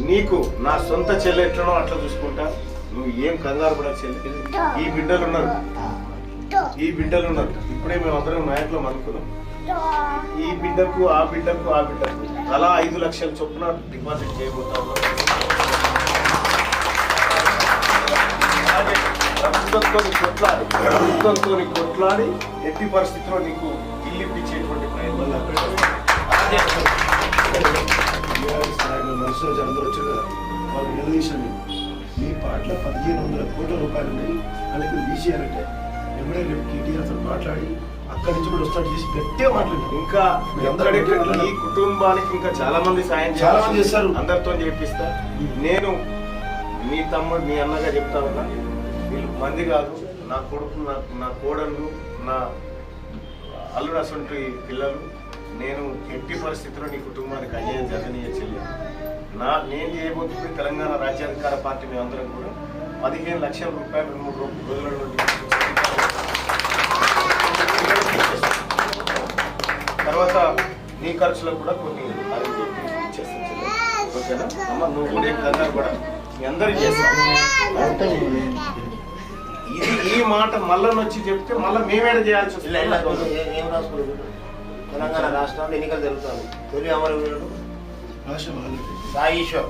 నీకు నా సొంత చెల్లె ఎట్లనో అట్లా చూసుకుంటా. నువ్వు ఏం కంగారు కూడా చెల్లి. ఈ బిడ్డలు ఉన్నారు, ఇప్పుడే మేము అందరం నాయకులం అనుకున్నాం. ఈ బిడ్డకు ఆ బిడ్డకు అలా 5 లక్షల చొప్పున డిపాజిట్ చేయబోతా ఉన్నాం. ప్రభుత్వంతో కొట్లాడి ఎట్టి పరిస్థితిలో నీకు ఇల్లు ఇప్పించేటువంటి ప్రయత్నం మనసులో అందరూ వచ్చారు కదా, వాళ్ళు నిలదీశాను. మీ పాటలో 1500 కోట్ల రూపాయలు ఉన్నాయి, వాళ్ళకి తీసేయాలంటే ఎమ్మెల్యే రేపు కేటీఆర్తో మాట్లాడి అక్కడి నుంచి కూడా స్టార్ట్ చేసి గట్టిగా మాట్లాడారు. ఇంకా ఈ కుటుంబానికి ఇంకా చాలా మంది సాయం చేస్తారు, అందరితో చేపిస్తా. నేను మీ తమ్ముడు మీ అన్నగా చెప్తా ఉన్నా, వీళ్ళు మంది కాదు, నా కొడుకు, నా కోడళ్ళు, నా అల్లుడు అసంటి పిల్లలు. నేను ఎట్టి పరిస్థితిలో నీ కుటుంబానికి అన్యాయం జరగనీయ చెల్లి. నేను చేయబోతుంది తెలంగాణ రాజ్యాధికార పార్టీ మేమందరం కూడా 15 లక్షల రూపాయలు 3 రోజులలో తర్వాత నీ ఖర్చులకు కూడా కొన్ని చేస్తాను చెల్లి. ఓకేనా అమ్మ? నువ్వు కూడా కంగారు కూడా మీ అందరికి చేస్తాను. ఈ మాట మళ్ళీ వచ్చి చెప్తే మళ్ళీ మేమేడ చేయాల్సి వస్తుంది. ఏం రాసుకోలేదు. తెలంగాణ రాష్ట్రంలో ఎన్నికలు జరుగుతాయి. తొలి అమరవీరుడు రాష్ట్రం సాయి ఈశ్వర్.